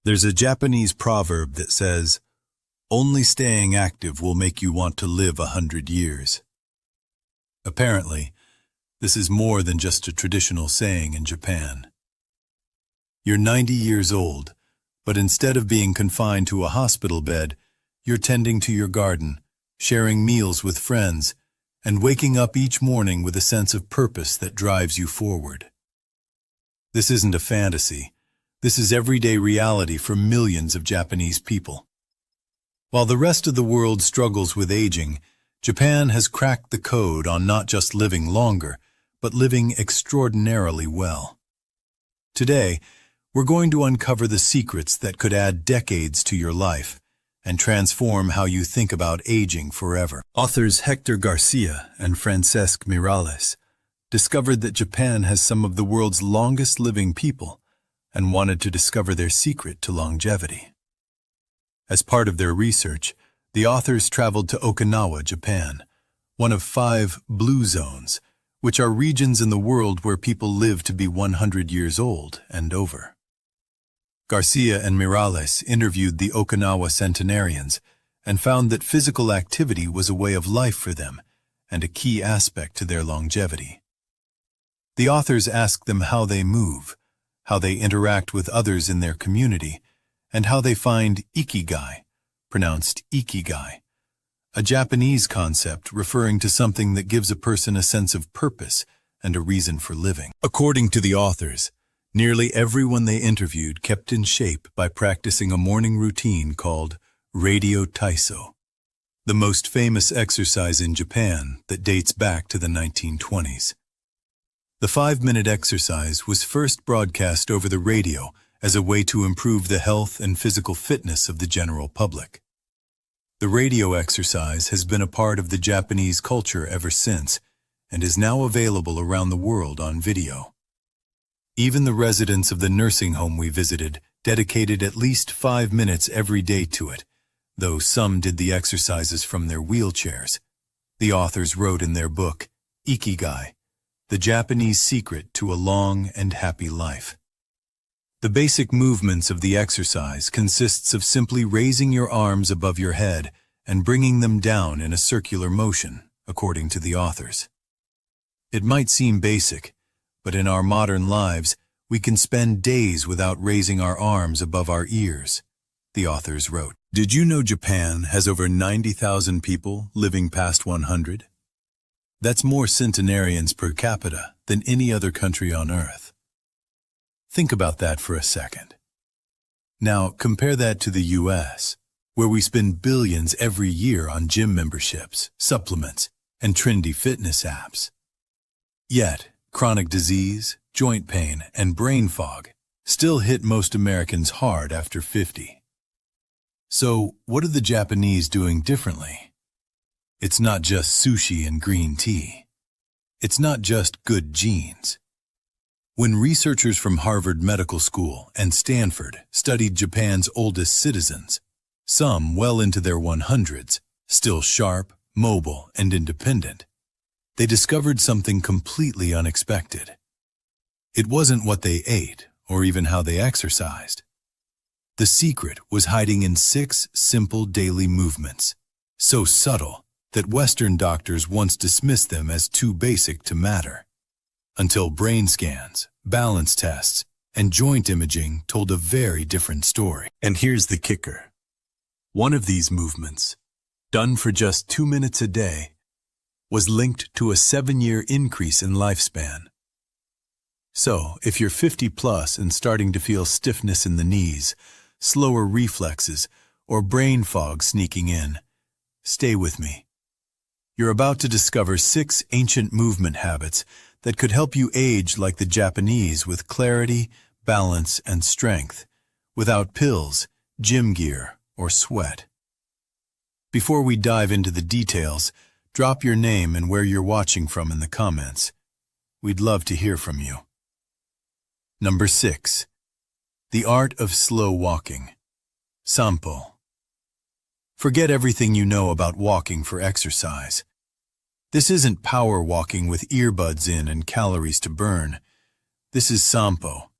There's a Japanese proverb that says, "Only staying active will make you want to live 100 years." Apparently, this is more than just a traditional saying in Japan. You're 90 years old, but instead of being confined to a hospital bed, you're tending to your garden, sharing meals with friends, and waking up each morning with a sense of purpose that drives you forward. This isn't a fantasy. This is everyday reality for millions of Japanese people. While the rest of the world struggles with aging, Japan has cracked the code on not just living longer, but living extraordinarily well. Today, we're going to uncover the secrets that could add decades to your life and transform how you think about aging forever. Authors Hector Garcia and Francesc Miralles discovered that Japan has some of the world's longest living people and wanted to discover their secret to longevity. As part of their research, the authors traveled to Okinawa, Japan, one of 5 blue zones, which are regions in the world where people live to be 100 years old and over. Garcia and Miralles interviewed the Okinawa centenarians and found that physical activity was a way of life for them and a key aspect to their longevity. The authors asked them how they move, how they interact with others in their community, and how they find ikigai, pronounced ikigai, a Japanese concept referring to something that gives a person a sense of purpose and a reason for living. According to the authors, nearly everyone they interviewed kept in shape by practicing a morning routine called radio taiso, the most famous exercise in Japan that dates back to the 1920s. The 5-minute exercise was first broadcast over the radio as a way to improve the health and physical fitness of the general public. The radio exercise has been a part of the Japanese culture ever since and is now available around the world on video. Even the residents of the nursing home we visited dedicated at least 5 minutes every day to it, though some did the exercises from their wheelchairs. The authors wrote in their book, Ikigai, the Japanese secret to a long and happy life. The basic movements of the exercise consists of simply raising your arms above your head and bringing them down in a circular motion, according to the authors. It might seem basic, but in our modern lives, we can spend days without raising our arms above our ears, the authors wrote. Did you know Japan has over 90,000 people living past 100? That's more centenarians per capita than any other country on Earth. Think about that for a second. Now, compare that to the US, where we spend billions every year on gym memberships, supplements, and trendy fitness apps. Yet, chronic disease, joint pain, and brain fog still hit most Americans hard after 50. So, what are the Japanese doing differently? It's not just sushi and green tea. It's not just good genes. When researchers from Harvard Medical School and Stanford studied Japan's oldest citizens, some well into their 100s, still sharp, mobile, and independent, they discovered something completely unexpected. It wasn't what they ate or even how they exercised. The secret was hiding in 6 simple daily movements, so subtle that Western doctors once dismissed them as too basic to matter, until brain scans, balance tests, and joint imaging told a very different story. And here's the kicker. One of these movements, done for just 2 minutes a day, was linked to a 7-year increase in lifespan. So, if you're 50 plus and starting to feel stiffness in the knees, slower reflexes, or brain fog sneaking in, stay with me. You're about to discover 6 ancient movement habits that could help you age like the Japanese with clarity, balance, and strength, without pills, gym gear, or sweat. Before we dive into the details, drop your name and where you're watching from in the comments. We'd love to hear from you. Number 6. The art of slow walking. Sampo. Forget everything you know about walking for exercise. This isn't power walking with earbuds in and calories to burn. This is sampo,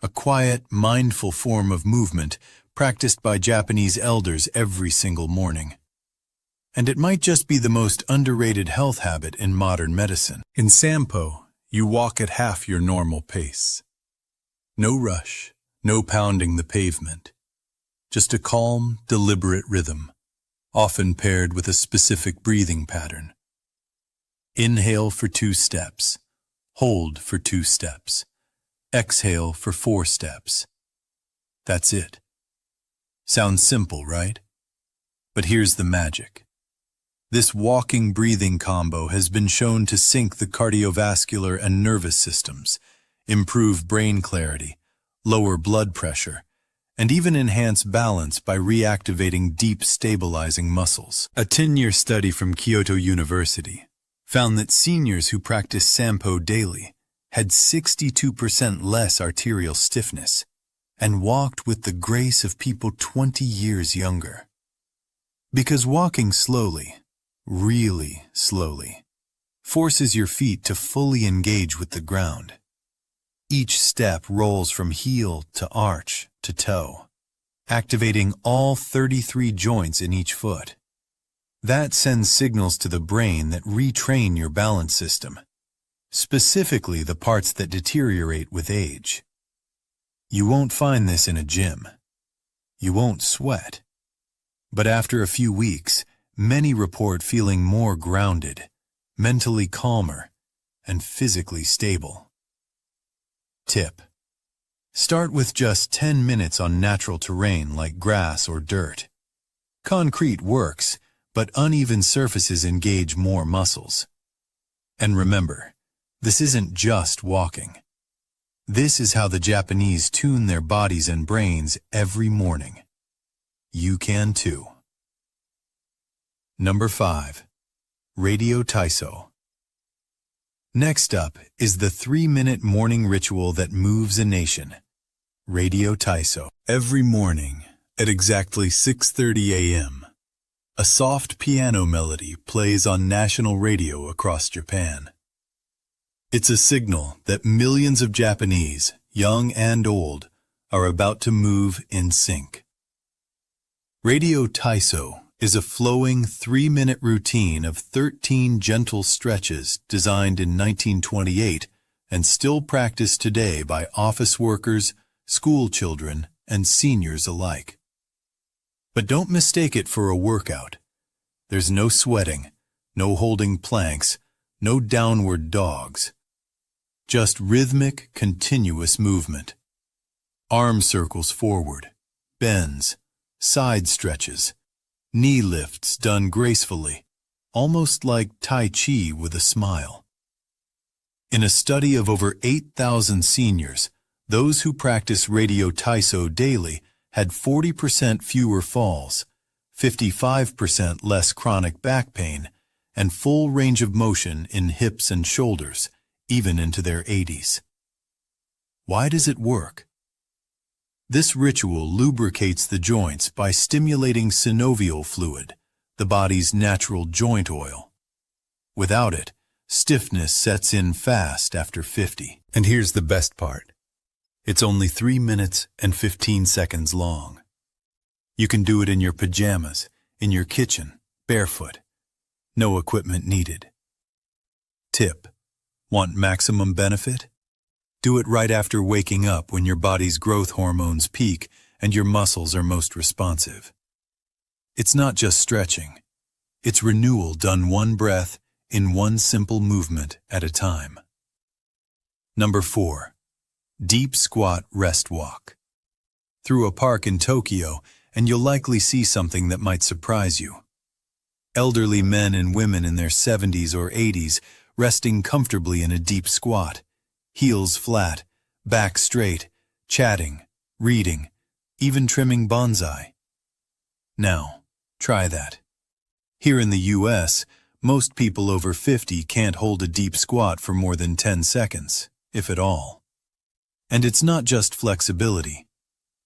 a quiet, mindful form of movement practiced by Japanese elders every single morning. And it might just be the most underrated health habit in modern medicine. In Sampo, you walk at half your normal pace. No rush, no pounding the pavement. Just a calm, deliberate rhythm, often paired with a specific breathing pattern. Inhale for 2 steps, hold for 2 steps, exhale for 4 steps. That's it. Sounds simple, right? But here's the magic. This walking-breathing combo has been shown to sync the cardiovascular and nervous systems, improve brain clarity, lower blood pressure, and even enhance balance by reactivating deep stabilizing muscles. A 10-year study from Kyoto University found that seniors who practiced Sampo daily had 62% less arterial stiffness and walked with the grace of people 20 years younger. Because walking slowly, really slowly, forces your feet to fully engage with the ground. Each step rolls from heel to arch to toe, activating all 33 joints in each foot. That sends signals to the brain that retrain your balance system, specifically the parts that deteriorate with age. You won't find this in a gym. You won't sweat. But after a few weeks, many report feeling more grounded, mentally calmer, and physically stable. Tip: start with just 10 minutes on natural terrain like grass or dirt. Concrete works, but uneven surfaces engage more muscles. And remember, this isn't just walking. This is how the Japanese tune their bodies and brains every morning. You can too. Number 5. Radio Taiso. Next up is the 3-minute morning ritual that moves a nation. Radio Taiso. Every morning, at exactly 6:30 a.m., a soft piano melody plays on national radio across Japan. It's a signal that millions of Japanese, young and old, are about to move in sync. Radio Taiso is a flowing 3-minute routine of 13 gentle stretches designed in 1928 and still practiced today by office workers, school children, and seniors alike. But don't mistake it for a workout. There's no sweating, no holding planks, no downward dogs. Just rhythmic, continuous movement. Arm circles forward, bends, side stretches, knee lifts done gracefully, almost like Tai Chi with a smile. In a study of over 8,000 seniors, those who practice Radio Taiso daily had 40% fewer falls, 55% less chronic back pain, and full range of motion in hips and shoulders, even into their 80s. Why does it work? This ritual lubricates the joints by stimulating synovial fluid, the body's natural joint oil. Without it, stiffness sets in fast after 50. And here's the best part. It's only 3 minutes and 15 seconds long. You can do it in your pajamas, in your kitchen, barefoot. No equipment needed. Tip: want maximum benefit? Do it right after waking up when your body's growth hormones peak and your muscles are most responsive. It's not just stretching. It's renewal done one breath in one simple movement at a time. Number 4. Deep squat rest walk. Through a park in Tokyo, and you'll likely see something that might surprise you. Elderly men and women in their 70s or 80s resting comfortably in a deep squat, heels flat, back straight, chatting, reading, even trimming bonsai. Now, try that. Here in the US, most people over 50 can't hold a deep squat for more than 10 seconds, if at all. And it's not just flexibility.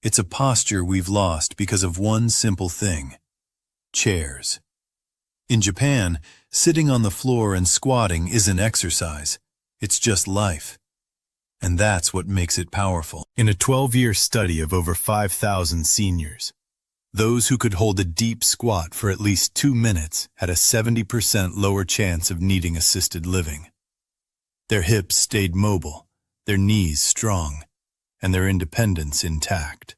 It's a posture we've lost because of one simple thing: chairs. In Japan, sitting on the floor and squatting isn't exercise. It's just life. And that's what makes it powerful. In a 12-year study of over 5,000 seniors, those who could hold a deep squat for at least 2 minutes had a 70% lower chance of needing assisted living. Their hips stayed mobile, their knees strong, and their independence intact.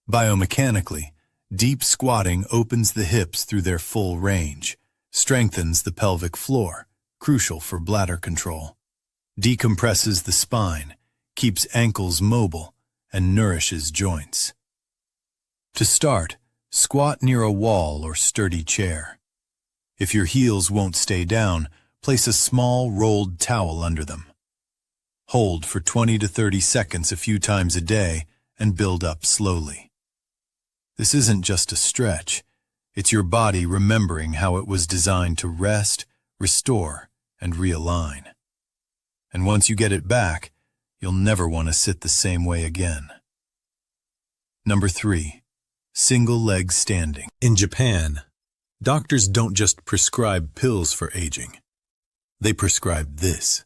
Biomechanically, deep squatting opens the hips through their full range, strengthens the pelvic floor, crucial for bladder control, decompresses the spine, keeps ankles mobile, and nourishes joints. To start, squat near a wall or sturdy chair. If your heels won't stay down, place a small rolled towel under them. Hold for 20 to 30 seconds a few times a day and build up slowly. This isn't just a stretch. It's your body remembering how it was designed to rest, restore, and realign. And once you get it back, you'll never want to sit the same way again. Number 3. Single leg standing. In Japan, doctors don't just prescribe pills for aging. They prescribe this.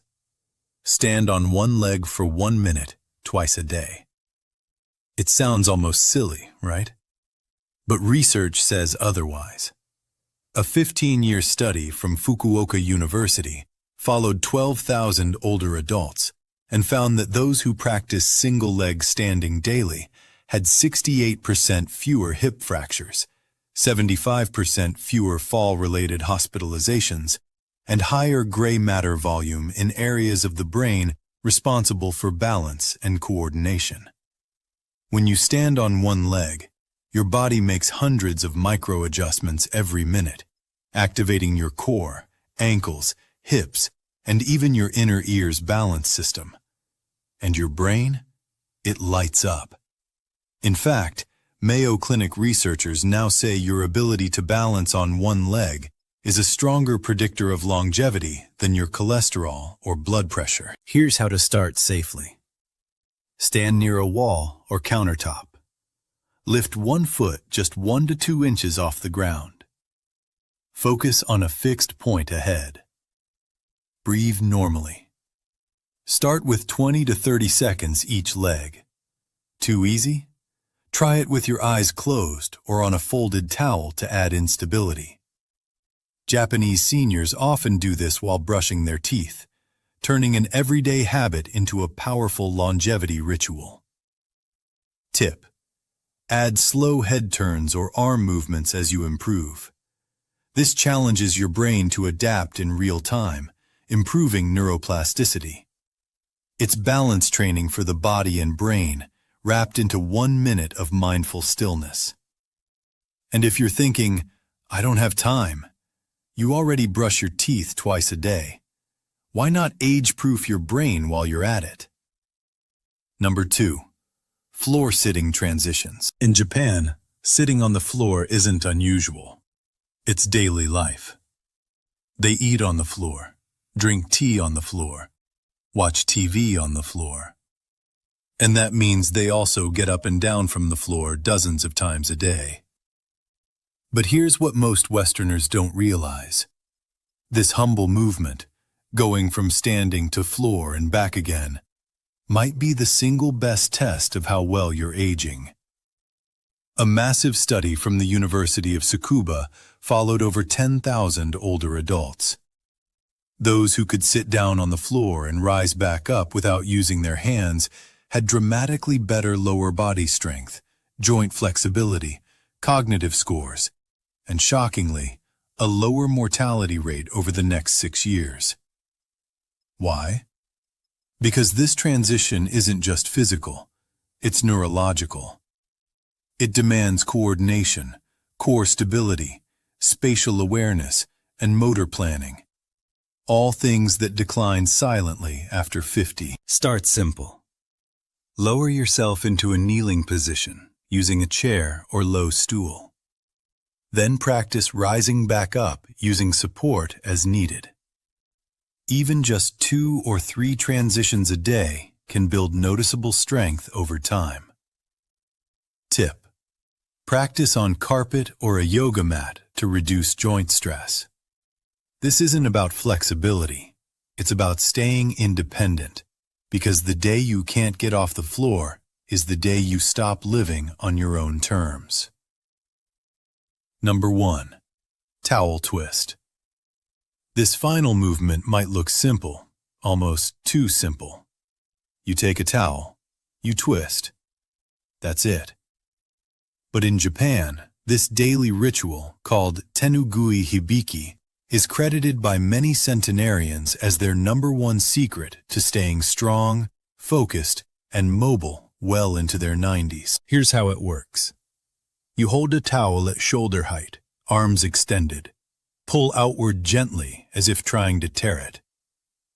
Stand on one leg for 1 minute, twice a day. It sounds almost silly, right? But research says otherwise. A 15-year study from Fukuoka University followed 12,000 older adults and found that those who practiced single-leg standing daily had 68% fewer hip fractures, 75% fewer fall-related hospitalizations, and higher gray matter volume in areas of the brain responsible for balance and coordination. When you stand on one leg, your body makes hundreds of micro-adjustments every minute, activating your core, ankles, hips, and even your inner ear's balance system. And your brain? It lights up. In fact, Mayo Clinic researchers now say your ability to balance on one leg is a stronger predictor of longevity than your cholesterol or blood pressure. Here's how to start safely. Stand near a wall or countertop. Lift one foot just 1 to 2 inches off the ground. Focus on a fixed point ahead. Breathe normally. Start with 20 to 30 seconds each leg. Too easy? Try it with your eyes closed or on a folded towel to add instability. Japanese seniors often do this while brushing their teeth, turning an everyday habit into a powerful longevity ritual. Tip: add slow head turns or arm movements as you improve. This challenges your brain to adapt in real time, improving neuroplasticity. It's balance training for the body and brain, wrapped into 1 minute of mindful stillness. And if you're thinking, I don't have time, you already brush your teeth twice a day. Why not age-proof your brain while you're at it? Number 2. Floor-sitting transitions. In Japan, sitting on the floor isn't unusual. It's daily life. They eat on the floor, drink tea on the floor, watch TV on the floor. And that means they also get up and down from the floor dozens of times a day. But here's what most Westerners don't realize. This humble movement, going from standing to floor and back again, might be the single best test of how well you're aging. A massive study from the University of Tsukuba followed over 10,000 older adults. Those who could sit down on the floor and rise back up without using their hands had dramatically better lower body strength, joint flexibility, cognitive scores, and shockingly, a lower mortality rate over the next 6 years. Why? Because this transition isn't just physical, it's neurological. It demands coordination, core stability, spatial awareness, and motor planning. All things that decline silently after 50. Start simple. Lower yourself into a kneeling position using a chair or low stool. Then practice rising back up using support as needed. Even just 2 or 3 transitions a day can build noticeable strength over time. Tip: practice on carpet or a yoga mat to reduce joint stress. This isn't about flexibility, it's about staying independent, because the day you can't get off the floor is the day you stop living on your own terms. Number 1. Towel twist. This final movement might look simple, almost too simple. You take a towel, you twist. That's it. But in Japan, this daily ritual, called tenugui hibiki, is credited by many centenarians as their #1 secret to staying strong, focused, and mobile well into their 90s. Here's how it works. You hold a towel at shoulder height, arms extended. Pull outward gently as if trying to tear it.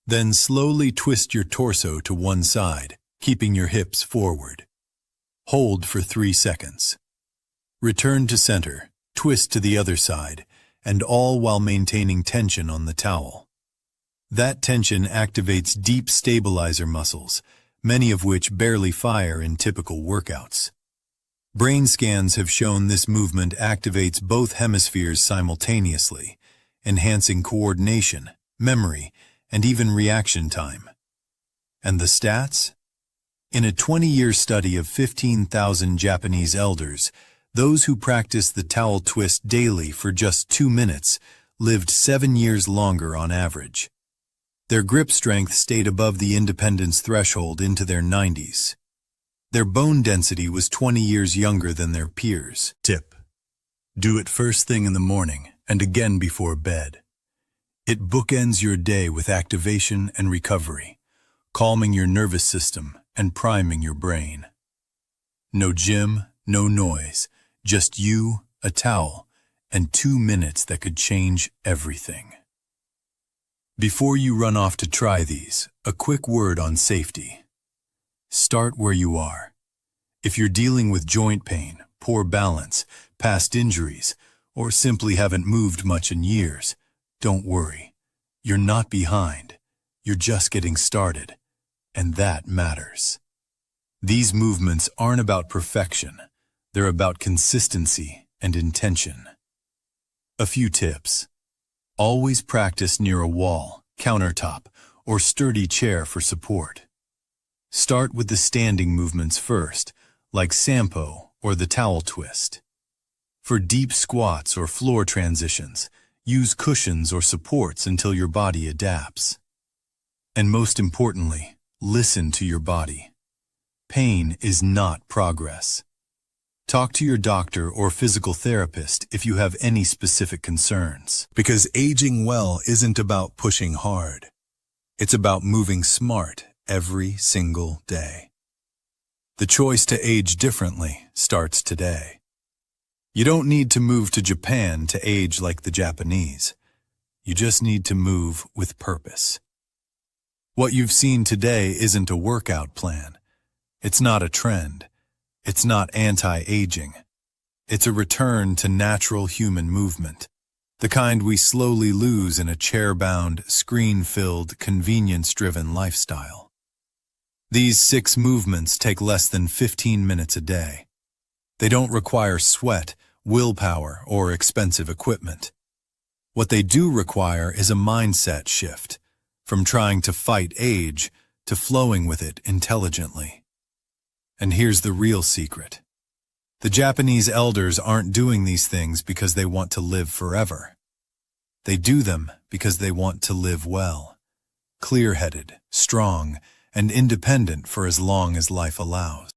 Then slowly twist your torso to one side, keeping your hips forward. Hold for 3 seconds. Return to center, twist to the other side, and all while maintaining tension on the towel. That tension activates deep stabilizer muscles, many of which barely fire in typical workouts. Brain scans have shown this movement activates both hemispheres simultaneously, enhancing coordination, memory, and even reaction time. And the stats? In a 20-year study of 15,000 Japanese elders, those who practiced the towel twist daily for just 2 minutes lived 7 years longer on average. Their grip strength stayed above the independence threshold into their 90s. Their bone density was 20 years younger than their peers. Tip: do it first thing in the morning and again before bed. It bookends your day with activation and recovery, calming your nervous system and priming your brain. No gym, no noise, just you, a towel, and 2 minutes that could change everything. Before you run off to try these, a quick word on safety. Start where you are. If you're dealing with joint pain, poor balance, past injuries, or simply haven't moved much in years, don't worry. You're not behind. You're just getting started, and that matters. These movements aren't about perfection. They're about consistency and intention. A few tips. Always practice near a wall, countertop, or sturdy chair for support. Start with the standing movements first, like sampo or the towel twist. For deep squats or floor transitions, use cushions or supports until your body adapts. And most importantly, listen to your body. Pain is not progress. Talk to your doctor or physical therapist if you have any specific concerns. Because aging well isn't about pushing hard. It's about moving smart every single day. The choice to age differently starts today. You don't need to move to Japan to age like the Japanese. You just need to move with purpose. What you've seen today isn't a workout plan. It's not a trend. It's not anti-aging. It's a return to natural human movement, the kind we slowly lose in a chair-bound, screen-filled, convenience-driven lifestyle. These 6 movements take less than 15 minutes a day. They don't require sweat, willpower, or expensive equipment. What they do require is a mindset shift, from trying to fight age to flowing with it intelligently. And here's the real secret. The Japanese elders aren't doing these things because they want to live forever. They do them because they want to live well, clear-headed, strong, and independent for as long as life allows.